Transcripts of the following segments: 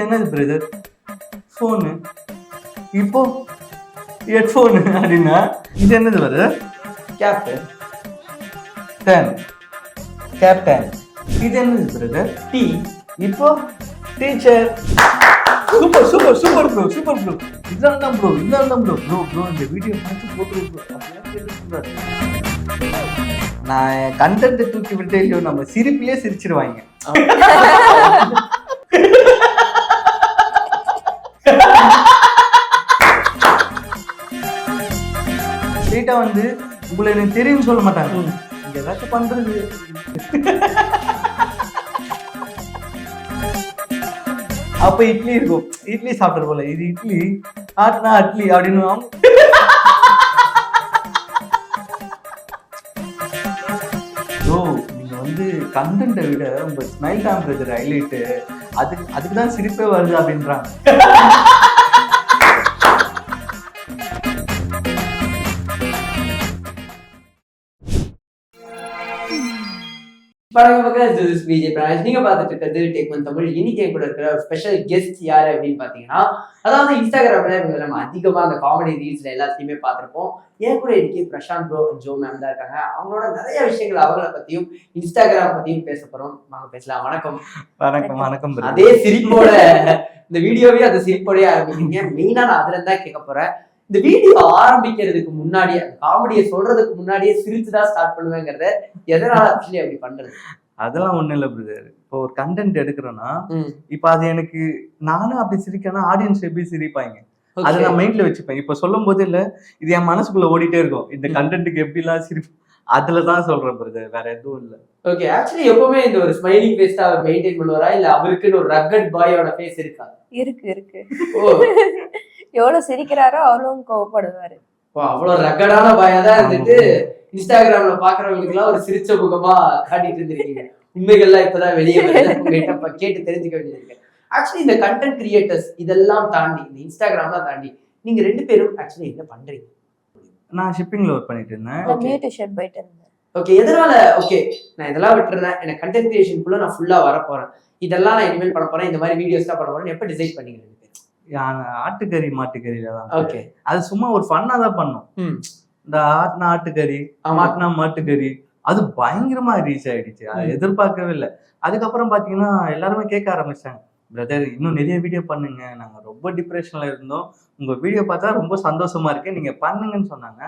இது என்னது brother? Phone. இப்போ ஹெட்ஃபோனு அப்படின்னா இது என்னது பிரதர்? கேப்டன். டேன். கேப்டன். இது என்னது பிரதர்? டீ. இப்போ teacher. Super super super bro, super bro. இதான் தான் ப்ரோ, இதான் தான் ப்ரோ. ப்ரோ இந்த வீடியோ பார்த்து போட்டுரு ப்ரோ அப்படிலாம் கேட்டுருக்காரு. நான் கண்டென்ட் தூக்கி விட்டே இல்லையோ நம்ம சிரிப்பிலே சிரிச்சிருவாங்க. ஸ்ட்ரெயிட்டா வந்து உங்களை எனக்கு தெரியும்னு சொல்ல மாட்டாங்க. இங்க ஏதாச்சும் பண்றது. அப்ப இட்லி இருக்கும், இட்லி சாப்பிட்ற போல இது இட்லி ஆட்னா அட்லி அப்படின்னு நீங்க வந்து கண்டென்ட்டை விட உங்க ஸ்மைல் தான் பிரதர் ஹைலைட்டு. அதுக்கு தான் சிரிப்பே வருது அப்படின்றாங்க. நீங்க பாத்துட்டு இருக்கிறது டேக் ஒன் தமிழ். இன்னைக்கு கூட இருக்கிற ஸ்பெஷல் கெஸ்ட் யாரு அப்படின்னு பாத்தீங்கன்னா, அதாவது இன்ஸ்டாகிராம்ல இவங்க நம்ம அதிகமா அந்த காமெடி ரீல்ஸ்ல எல்லாத்தையுமே பார்த்திருப்போம். ஏன் கூட இன்னைக்கு பிரசாந்த் ப்ரோ, ஜோ மேம் தான் இருக்காங்க. அவங்களோட நிறைய விஷயங்கள் அவங்கள பத்தியும் இன்ஸ்டாகிராம் பத்தியும் பேச போறோம். வாங்க பேசலாம். வணக்கம். வணக்கம் வணக்கம். அதே சிரிப்போட இந்த வீடியோவே அந்த சிரிப்போடய ஆரம்பிக்கிறீங்க. மெயினா நான் அதுல தான் கேட்க போறேன். இந்த வீடியோ ஆரம்பிக்கிறதுக்கு முன்னாடியே காமெடியை சொல்றதுக்கு முன்னாடியே சிரிச்சுதான் ஸ்டார்ட் பண்ணுவேங்கிறத எதனால ஆக்சுவலி அப்படி பண்றது? அதெல்லாம் ஒண்ணும் இல்லை பிரதர். இப்போ ஒரு கண்டென்ட் எடுக்கிறோன்னா இப்ப அது எனக்கு நானும் அப்படி சிரிக்கனா ஆடியன்ஸ் எப்படி சிரிப்பாங்க அதை நான் மைண்ட்ல வச்சுப்பேன். இப்ப சொல்லும் போது இல்ல இது என் மனசுக்குள்ள ஓடிட்டே இருக்கும். இந்த கண்டென்ட்டுக்கு எப்படிலாம் சிரிப்பு அதுலதான் சொல்றேன் பிரதர், வேற எதுவும் இல்ல. ஓகே, ஆக்சுவலி எப்பவுமே இந்த ஒரு ஸ்மைலிங் ஃபேஸ் தான் அவர் மெயின்டைன் பண்ணுவாரா இல்ல அவருக்குன்னு ஒரு ரக்கட் பாயோட ஃபேஸ் இருக்கா? இருக்கு. எவ்வளவு சிரிக்கிறாரோ அவ்வளவு கோவப்படுவாரு. அவ்வளவு ரக்கடான பாயா தான் இருந்துட்டு இன்ஸ்டாகிராம்ல பாக்குறவங்களுக்கு எல்லாம் ஒரு சிரிச்ச முகமா காட்டிட்டு இருந்திருக்கீங்க. உண்மைகள்லாம் இப்பதான் வெளியே கேட்டு தெரிஞ்சுக்க வேண்டியது. ஆக்சுவலி இந்த கண்டென்ட் கிரியேட்டர்ஸ் இதெல்லாம் தாண்டி இந்த இன்ஸ்டாகிராம்லாம் தாண்டி நீங்க ரெண்டு பேரும் ஆக்சுவலி என்ன பண்றீங்க? நான் ஷிப்பிங்ல ஒர்க் பண்ணிட்டு இருந்தேன். பியூட்டிஷியன் போயிட்டு இருந்தேன். ஓகே, எதனால? ஓகே, நான் இதெல்லாம் விட்டுறேன், எனக்கு கண்டென்ட் கிரியேஷனுக்குள்ள நான் ஃபுல்லா வர போறேன், இதெல்லாம் நான் இனிமேல் பண்ண போறேன், இந்த மாதிரி வீடியோஸ் தான் பண்ண போறேன், எப்ப டிசைட் பண்ணீங்க? ஆட்டுக்கறி மாட்டுக்கறியில தான். ஓகே, அது சும்மா ஒரு ஃபன்னா தான் பண்ணோம். இந்த ஆட்டினா ஆட்டுக்கறி, மாட்டினா மாட்டுக்கறி, அது பயங்கரமா ரீச் ஆயிடுச்சு. அதை எதிர்பார்க்கவே இல்லை. அதுக்கப்புறம் பாத்தீங்கன்னா எல்லாருமே கேட்க ஆரம்பிச்சாங்க, பிரதர் இன்னும் நிறைய வீடியோ பண்ணுங்க, நாங்க ரொம்ப டிப்ரெஷன்ல இருந்தோம், உங்க வீடியோ பார்த்தா ரொம்ப சந்தோஷமா இருக்கு, நீங்க பண்ணுங்கன்னு சொன்னாங்க.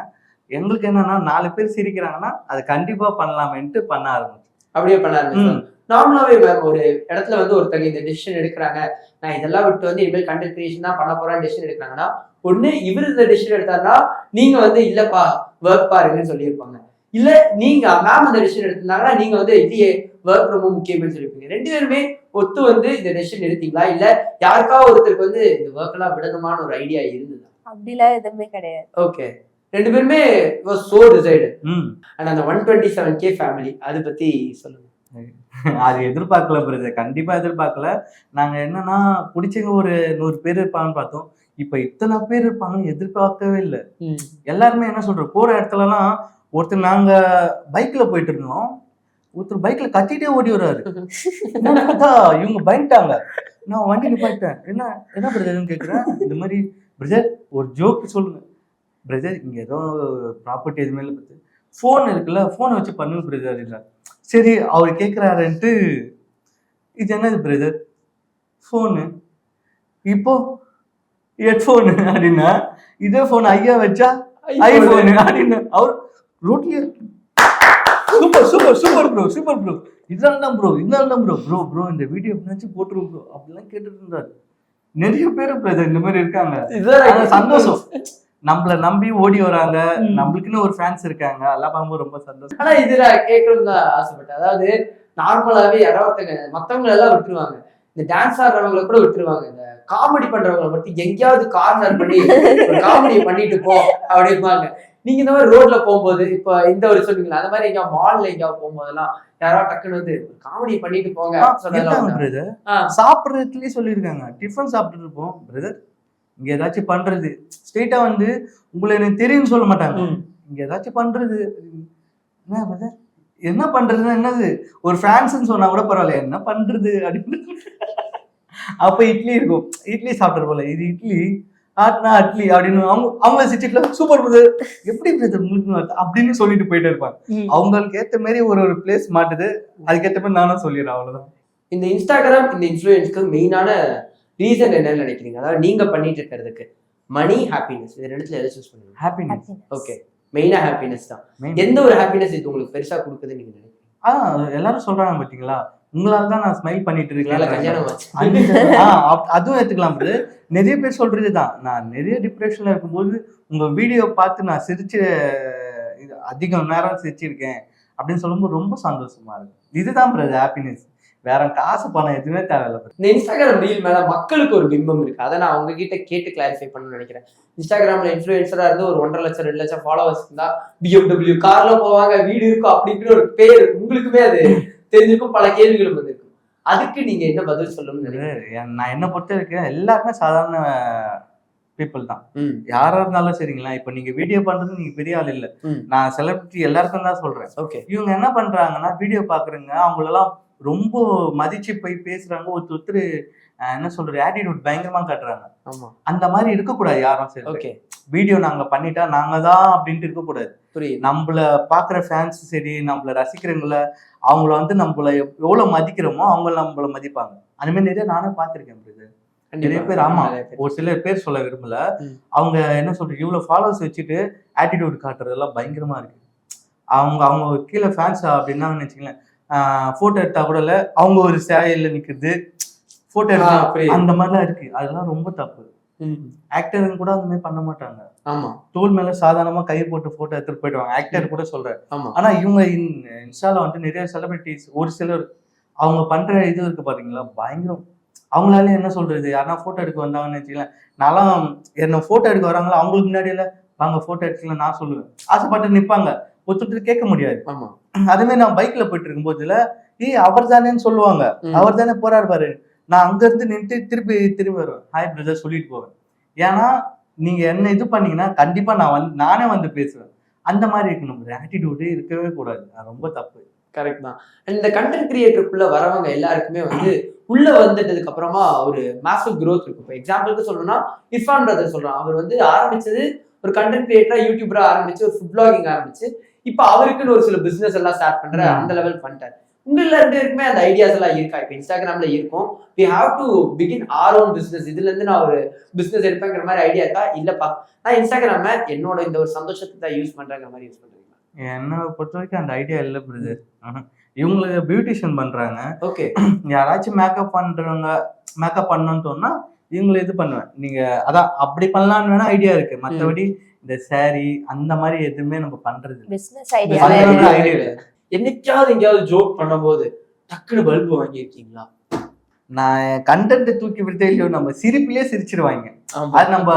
எங்களுக்கு என்னன்னா 4 பேர் சிரிக்கிறாங்கன்னா அது கண்டிப்பா பண்ணலாமேன்ட்டு பண்ண ஆரம்பிச்சு. அப்படியே பண்ண ஆரம்பிச்சு. நார்மலாவே மேம் ஒரு இடத்துல வந்து ஒருத்தங்க இந்த டிசிஷன் எடுக்கிறாங்க, நான் இதெல்லாம் விட்டு வந்து இனிமேல் கண்டென்ட் கிரியேஷன் தான் பண்ண போறேன் டிசிஷன் எடுக்கிறாங்கன்னா, ஒண்ணு இவர் இந்த டிசிஷன் எடுத்தாருன்னா நீங்க வந்து இல்லப்பா ஒர்க் பாருங்கன்னு சொல்லியிருப்பாங்க, இல்ல நீங்க மேம் அந்த டிசிஷன் எடுத்திருந்தாங்கன்னா நீங்க வந்து இல்லையே ஒர்க் ரொம்ப முக்கியம்னு சொல்லியிருப்பீங்க. ரெண்டு பேருமே ஒத்து வந்து இந்த டிசிஷன் எடுத்தீங்களா இல்ல யாருக்காவது ஒருத்தருக்கு வந்து இந்த ஒர்க் எல்லாம் விடணுமான ஒரு ஐடியா இருந்ததா? அப்படிலாம் எதுவுமே கிடையாது. ஓகே, ரெண்டு பேருமே சோ டிசைடட். அண்ட் அந்த 127K ஃபேமிலி அதை பத்தி சொல்லுங்க. அது எதிர்பார்க்கல பிரதர், கண்டிப்பா எதிர்பார்க்கல. நாங்க என்னன்னா பிடிச்சவங்க ஒரு 100 பேர் இருப்பாங்கன்னு பார்த்தோம். இப்ப இத்தனை பேர் இருப்பாங்கன்னு எதிர்பார்க்கவே இல்லை. எல்லாருமே என்ன சொல்றோம், போற இடத்துல எல்லாம் ஒருத்தர் நாங்க பைக்ல போயிட்டு இருந்தோம், ஒருத்தர் பைக்ல கத்திட்டே ஓடி வர்றாரு. என்னன்னா இவங்க பயந்துட்டாங்க. நான் வண்டி நிப்பாட்டேன். என்ன பிரதர்ன்னு கேட்குறேன். இந்த மாதிரி பிரதர் ஒரு ஜோக் சொல்லுங்க பிரதர், இங்க ஏதோ ப்ராப்பர்ட்டி எதுவுமே இல்லை, பத்து ஃபோன் இருக்குல்ல ஃபோனை வச்சு பண்ணுங்க பிரதர் இல்லை. சரி அவர் கேட்குறாருன்ட்டு இது என்னது பிரதர்? ஃபோனு. இப்போ ஹெட்ஃபோனு அப்படின்னா இதே ஃபோன் ஐயா வச்சா ஐஃபோனு அப்படின்னு அவர் ரோட்லயே super super super bro, super bro, இதனால தான் ப்ரோ, இதனால தான் ப்ரோ, ப்ரோ ப்ரோ இந்த வீடியோ எப்படினாச்சும் போட்டுருவோம் ப்ரோ அப்படிலாம் கேட்டுட்டு இருந்தாரு. நிறைய பேர் பிரதர் இந்த மாதிரி இருக்காங்க. சந்தோஷம், நம்மள நம்பி ஓடி வராங்க, நம்மளுக்குன்னு ஒரு ஃபேன்ஸ் இருக்காங்க, அதெல்லாம் பார்க்கும்போது ரொம்ப சந்தோஷம். ஆனா இதுல கேட்கணும்னு தான் ஆசைப்பட்டேன். அதாவது நார்மலாவே யாராவது மத்தவங்க எல்லாம் விட்டுருவாங்க, இந்த டான்ஸ் ஆடுறவங்களை கூட விட்டுருவாங்க, இந்த காமெடி பண்றவங்களை மட்டும் எங்கேயாவது கார்னர் பண்ணி காமெடி பண்ணிட்டு போ அப்படிம்பாங்க. நீங்க இந்த மாதிரி ரோட்ல போகும்போது இப்ப இந்த ஒரு சொல்லுவீங்களா, அந்த மாதிரி எங்கேயாவது மால்ல எங்கேயாவது போகும்போதெல்லாம் யாராவது டக்குன்னு வந்து காமெடி பண்ணிட்டு போங்க பிரதர். சாப்பிட்றதுலயே சொல்லியிருக்காங்க, டிஃபன் சாப்பிட்டு இருப்போம் பிரதர், இங்க ஏதாச்சும் பண்றது ஸ்ட்ரெயிட்டா வந்து உங்களை எனக்கு தெரியும்னு சொல்ல மாட்டாங்க, இங்க ஏதாச்சும் பண்றது என்ன பிரதர், என்ன பண்றதுன்னா என்னது, ஒரு ஃபேன்ஸ்ன்னு சொன்னா கூட பரவாயில்ல, என்ன பண்றது அப்படின்னு அப்ப இட்லி இருக்கும், இட்லி சாப்பிட்டு போல இது இட்லி ஆட்னா அட்லி அப்படின்னு அவங்க சிட்டில சூப்பர் பிரதர் எப்படி பிரதர் முழுக்க வருது அப்படின்னு சொல்லிட்டு போயிட்டே இருப்பாங்க. அவங்களுக்கு ஏத்த மாதிரி ஒரு பிளேஸ் மாட்டுது, அதுக்கேற்ற மாதிரி நானும் சொல்லிடுறேன், அவ்வளவுதான். இந்த இன்ஸ்டாகிராம் இந்த இன்ஃப்ளூயன்ஸ்க்கு மெயினான ரீசன் என்னன்னு நினைக்கிறீங்க? அதாவது நீங்க பண்ணிட்டு இருக்கிறதுக்கு மணி, ஹாப்பினஸ், இது ரெண்டுத்துல எதை சூஸ் பண்ணுவீங்க? ஹாப்பினஸ். ஓகே, மெயினா ஹாப்பினஸ் தான். எந்த ஒரு ஹாப்பினஸ் இது உங்களுக்கு பெருசா கொடுக்குதுன்னு நீங்க நினைக்கிறீங்க? எல்லாரும் சொல்றாங்க பாத்தீங்களா, உங்களால தான் நான் ஸ்மைல் பண்ணிட்டு இருக்கேன். அதுவும் ஏத்துக்கலாம். நிறைய பேர் சொல்றதுதான், நான் நிறைய டிப்ரெஷன்ல இருக்கும்போது உங்க வீடியோ பார்த்து நான் சிரிச்சு அதிகம் நேரம் சிரிச்சிருக்கேன் அப்படின்னு சொல்லும்போது ரொம்ப சந்தோஷமா இருக்கு. இதுதான் பிரதர் ஹாப்பினஸ். வேற காசு பணம் எதுவுமே தேவையில்ல. இந்த இன்ஸ்டாகிராம் ரீல் மேல மக்களுக்கு ஒரு பிம்பம் இருக்கு, அதை நான் உங்ககிட்ட கேட்டு கிளாரிஃபை பண்ணணும்னு நினைக்கிறேன். இன்ஸ்டாகிராம்ல இன்ஃப்ளூயன்சரா இருந்து ஒரு 1.5 லட்சம் 2 லட்சம் ஃபாலோவர்ஸ் இருந்தா BMW கார்ல போவாங்க, வீடு இருக்கும் அப்படிங்கிற ஒரு பேர் உங்களுக்குமே அது தெரிஞ்சிருக்கும், பல கேள்விகளும் வந்திருக்கும். அதுக்கு நீங்க என்ன பதில் சொல்லணும்னு நினைக்கிறேன்? நான் என்ன பொறுத்த வரைக்கும் எல்லாருமே சாதாரண பீப்புள் தான், யாரா இருந்தாலும் சரிங்களா. இப்ப நீங்க வீடியோ பண்றது நீங்க பெரிய ஆள் இல்ல, நான் செலிபிரிட்டி எல்லாருக்கும் தான் சொல்றேன். இவங்க என்ன பண்றாங்கன்னா வீடியோ பாக்குறேங்க, அவங்களெல்லாம் ரொம்ப மதிச்சு போய் பேசுறாங்க, ஒருத்தர் என்ன சொல்றது ஆட்டிடியூட் பயங்கரமா காட்டுறாங்க. அந்த மாதிரி இருக்கக்கூடாது யாரும். சரி, வீடியோ நாங்க பண்ணிட்டா நாங்க தான் அப்படின்ட்டு இருக்கக்கூடாது. நம்மள பாக்குற ஃபேன்ஸ் சரி, நம்மள ரசிக்கிறவங்கள அவங்கள வந்து நம்மள எவ்வளவு மதிக்கிறோமோ அவங்க நம்மள மதிப்பாங்க. அந்த மாதிரி நிறைய நானே பார்த்திருக்கேன். நிறைய பேர், ஆமா, ஒரு சில பேர் சொல்ல விரும்பல, அவங்க என்ன சொல்றது இவ்வளவு ஃபாலோவர்ஸ் வச்சுட்டு ஆட்டிடியூட் காட்டுறதெல்லாம் பயங்கரமா இருக்கு. அவங்க கீழே ஃபேன்ஸ் அப்படின்னா வச்சுக்கலேன், போட்டோ எடுத்தா கூட இல்ல, அவங்க ஒரு சேலையில நிக்கிறது, போட்டோ எடுத்தா அந்த மாதிரிலாம் இருக்கு. அதெல்லாம் ரொம்ப தப்பு. ஆக்டருங்க கூட அந்த மாதிரி பண்ண மாட்டாங்க. ஆமா, தோல் மேல சாதாரணமா கை போட்டு போட்டோ எடுத்துட்டு போயிடுவாங்க. ஆக்டர் கூட சொல்றேன். ஆனா இவங்க இன்ஸ்டால வந்து நிறைய செலிபிரிட்டிஸ் ஒரு சிலர் அவங்க பண்ற இது இருக்கு பாத்தீங்களா, பயங்கரம். அவங்களால என்ன சொல்றது, யாருன்னா போட்டோ எடுக்க வந்தாங்கன்னு வச்சுக்கலாம், நான்லாம் என்ன போட்டோ எடுக்க வராங்களா அவங்களுக்கு முன்னாடியில வாங்க போட்டோ எடுக்கலாம் நான் சொல்லுவேன். ஆசைப்பட்டு நிப்பாங்க, ஒருத்தர் கேட்க முடியாது. அதே மாதிரி நான் பைக்ல போயிட்டு இருக்கும் போதுல அவர் தானேன்னு சொல்லுவாங்க, அவர் தானே போறாரு பாரு, நான் அங்க இருந்து நின்று திரும்பி வருவேன், ஹாய் பிரதர் சொல்லிட்டு போவேன். ஏன்னா நீங்க என்ன இது பண்ணீங்கன்னா கண்டிப்பா நானே வந்து பேசுவேன். அந்த மாதிரி இருக்கணும், ஆட்டிடியூடே இருக்கவே கூடாது, ரொம்ப தப்பு. கரெக்ட் தான். இந்த கண்டென்ட் கிரியேட்டருக்குள்ள வரவங்க எல்லாருக்குமே வந்து உள்ள வந்துட்டதுக்கு அப்புறமா ஒரு மேசிவ் growth இருக்கும். இப்போ எக்ஸாம்பிளுக்கு சொல்லணும்னா இர்ஃபான் பிரதர் சொல்றான், அவர் வந்து ஆரம்பிச்சது ஒரு கண்டென்ட் கிரியேட்டரா யூடியூபரா ஆரம்பிச்சு ஒரு ஃபுட் பிளாகிங் ஆரம்பிச்சு இப்போ அவருக்குன்னு ஒரு சில பிசினஸ் எல்லாம் ஸ்டார்ட் பண்ற அந்த லெவல் பண்ணிட்டாரு. உங்கள ரெண்டு பேருக்குமே அந்த ஐடியாஸ் எல்லாம் இருக்கா? இப்போ இன்ஸ்டாகிராம்ல இருக்கும், we have to begin our own business, இதுல இருந்து நான் ஒரு பிசினஸ் எடுப்பேங்கிற மாதிரி ஐடியா இருக்கா? இல்லப்பா நான் இன்ஸ்டாகிராம என்னோட இந்த ஒரு சந்தோஷத்தை தான் யூஸ் பண்றேங்கிற மாதிரி யூஸ் பண்றீங்களா? என்ன பொறுத்த வரைக்கும் அந்த ஐடியா இல்லை பிரதர். இவங்களுக்கு பியூட்டிஷியன் பண்றாங்க, ஓகே, யாராச்சும் மேக்கப் பண்றவங்க மேக்கப் பண்ணணும்னு சொன்னா இவங்களை இது பண்ணுவேன். நீங்க அதான் அப்படி பண்ணலாம்னு வேணா ஐடியா இருக்கு, மற்றபடி இந்த சாரி அந்த மாதிரி எதுவுமே நம்ம பண்றது பிசினஸ் ஐடியா. என்னைக்காவது எங்கேயாவது ஜோக் பண்ணும்போது டக்குனு பல்பு வாங்கியிருக்கீங்களா? நான் கண்டென்ட் தூக்கி விட்டே இல்லையோ, நம்ம சிரிப்பிலே சிரிச்சிருவாங்க, அது நம்ம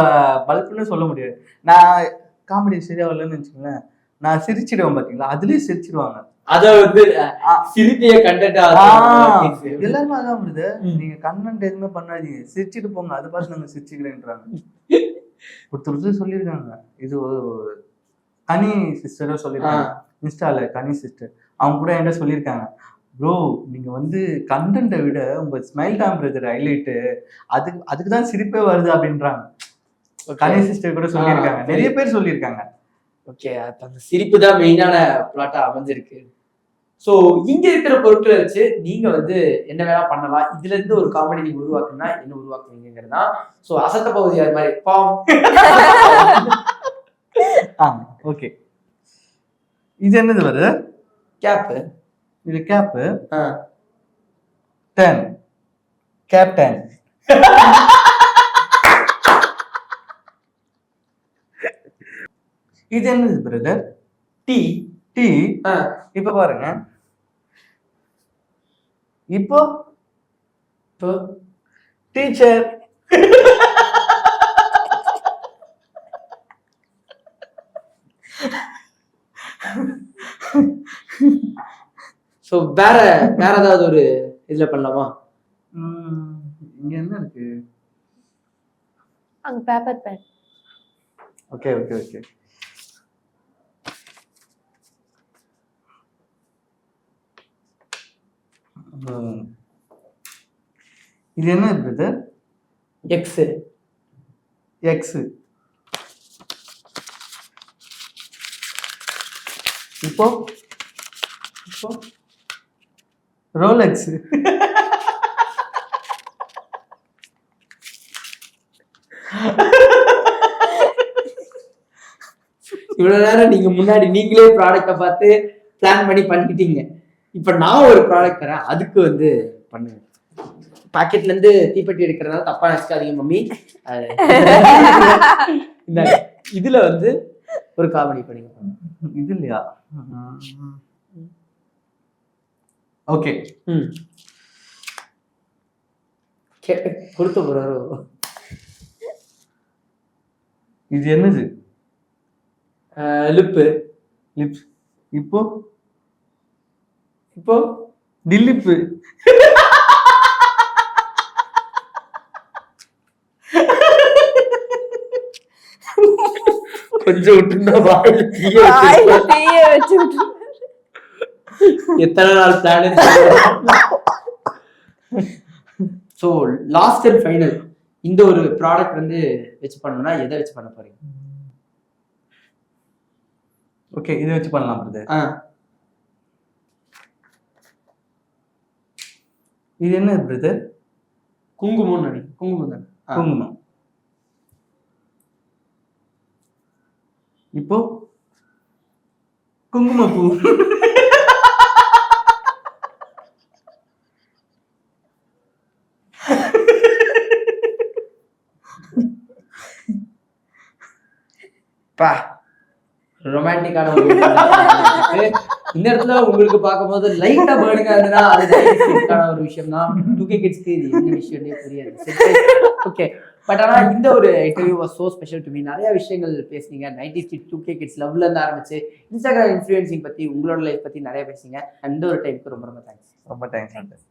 பல்புன்னு சொல்ல முடியாது. நான் காமெடி சரியா வரலன்னு வச்சுக்கோங்களேன், நான் சிரிச்சிடுவேன் பாத்தீங்களா, அதுலயும் சிரிச்சிடுவாங்க. அத வந்து சிரிப்பிய கண்டென்ட் எல்லாருமே அதான் வருது, நீங்க கண்டென்ட் எதுவுமே பண்ணாதீங்க, சிரிச்சிட்டு போங்க, அது பார்த்து நாங்க சிரிச்சுக்கிறேன்றாங்க. ஒருத்தர் சொல்லியிருக்காங்க, இது கனி சிஸ்டரும் சொல்லியிருக்காங்க இன்ஸ்டால, கனி சிஸ்டர் அவங்க கூட என்கிட்ட சொல்லியிருக்காங்க, ப்ரோ நீங்க வந்து கண்டென்ட்டை விட உங்க ஸ்மைல் டெம்பரேச்சர் ஹைலைட்டு, அதுக்கு தான் சிரிப்பே வருது அப்படின்றாங்க. கனி சிஸ்டர் கூட சொல்லியிருக்காங்க, நிறைய பேர் சொல்லியிருக்காங்க. ஓகே, அந்த சிரிப்பு தான் மெயினான பிளாட்டா அமைஞ்சிருக்கு. ஸோ இங்க இருக்கிற பொருட்களை வச்சு நீங்க வந்து என்ன வேணா பண்ணலாம், இதுல இருந்து ஒரு காமெடி நீங்க உருவாக்குனா என்ன உருவாக்குவீங்கிறதா. ஸோ அசத்த பகுதி அது மாதிரி ஓகே, இது என்னது வருது? கேப்பு. இது கேப்பு 10 கேப் 10. இது என்னது பிரதர்? டீ. டீ. இப்ப பாருங்க, இப்போ டீச்சர். ஸோ வேற ஏதாவது ஒரு இதுல பண்ணலாமா? இங்க என்ன இருக்கு? அங்க paper pen. Okay okay okay, இது என்ன பிரதர்? எக்ஸ். எக்ஸ். இப்போ இப்போ ரோலெக்ஸ். இவ்வளவு நேரம் நீங்க முன்னாடி நீங்களே ப்ராடக்ட பார்த்து பிளான் பண்ணி பண்ணிட்டீங்க. இப்ப நான் ஒரு ப்ராடக்ட் தரேன், அதுக்கு வந்து பண்ணுங்க. பாக்கெட்ல இருந்து தீப்பெட்டி எடுக்கிறதுனால தப்பா நினைச்சுக்காதீங்க மம்மி. இந்த இதுல வந்து ஒரு காமெடி பண்ணிங்க. இது இல்லையா? ஓகே. கொடுத்த போறாரோ? இது என்னது? லிப்பு. லிப்ஸ். இப்போ இப்போ டில்லிப்பு. கொஞ்சம் விட்டுருந்தா வாயில தீய வச்சு எத்தனை நாள் plan. So last and final இந்த ஒரு ப்ராடக்ட் வந்து வச்சு பண்ணணும்னா எதை வச்சு பண்ண போறீங்க? ஓகே, இதை வச்சு பண்ணலாம் பிரதர். இது என்ன பிரதர்? குங்குமம் நினைக்கிறேன். குங்குமம் தானே? குங்குமம். இப்போ குங்குமப்பூ. பா ரொமான்டிக்கான ஒரு இந்த இடத்துல உங்களுக்கு பார்க்கும்போது லைட்டா பேர்னிங்கா இருந்ததுன்னா அது 90s கிட்ஸ்க்கான ஒரு விஷயம் தான். 2K கிட்ஸ்க்கு இது என்ன விஷயம்னே புரியாது. ஓகே, பட் ஆனா இந்த ஒரு interview was so special to me. நிறைய விஷயங்கள் பேசுனீங்க. 90s கிட்ஸ், 2K கிட்ஸ் லவ்ல இருந்து ஆரம்பிச்சு இன்ஸ்டாகிராம் இன்ஃப்ளூயன்சிங் பத்தி, உங்களோட லைஃப் பத்தி நிறைய பேசுனீங்க. அந்த ஒரு டைமுக்கு ரொம்ப ரொம்ப தேங்க்ஸ். ரொம்ப தேங்க்ஸ்.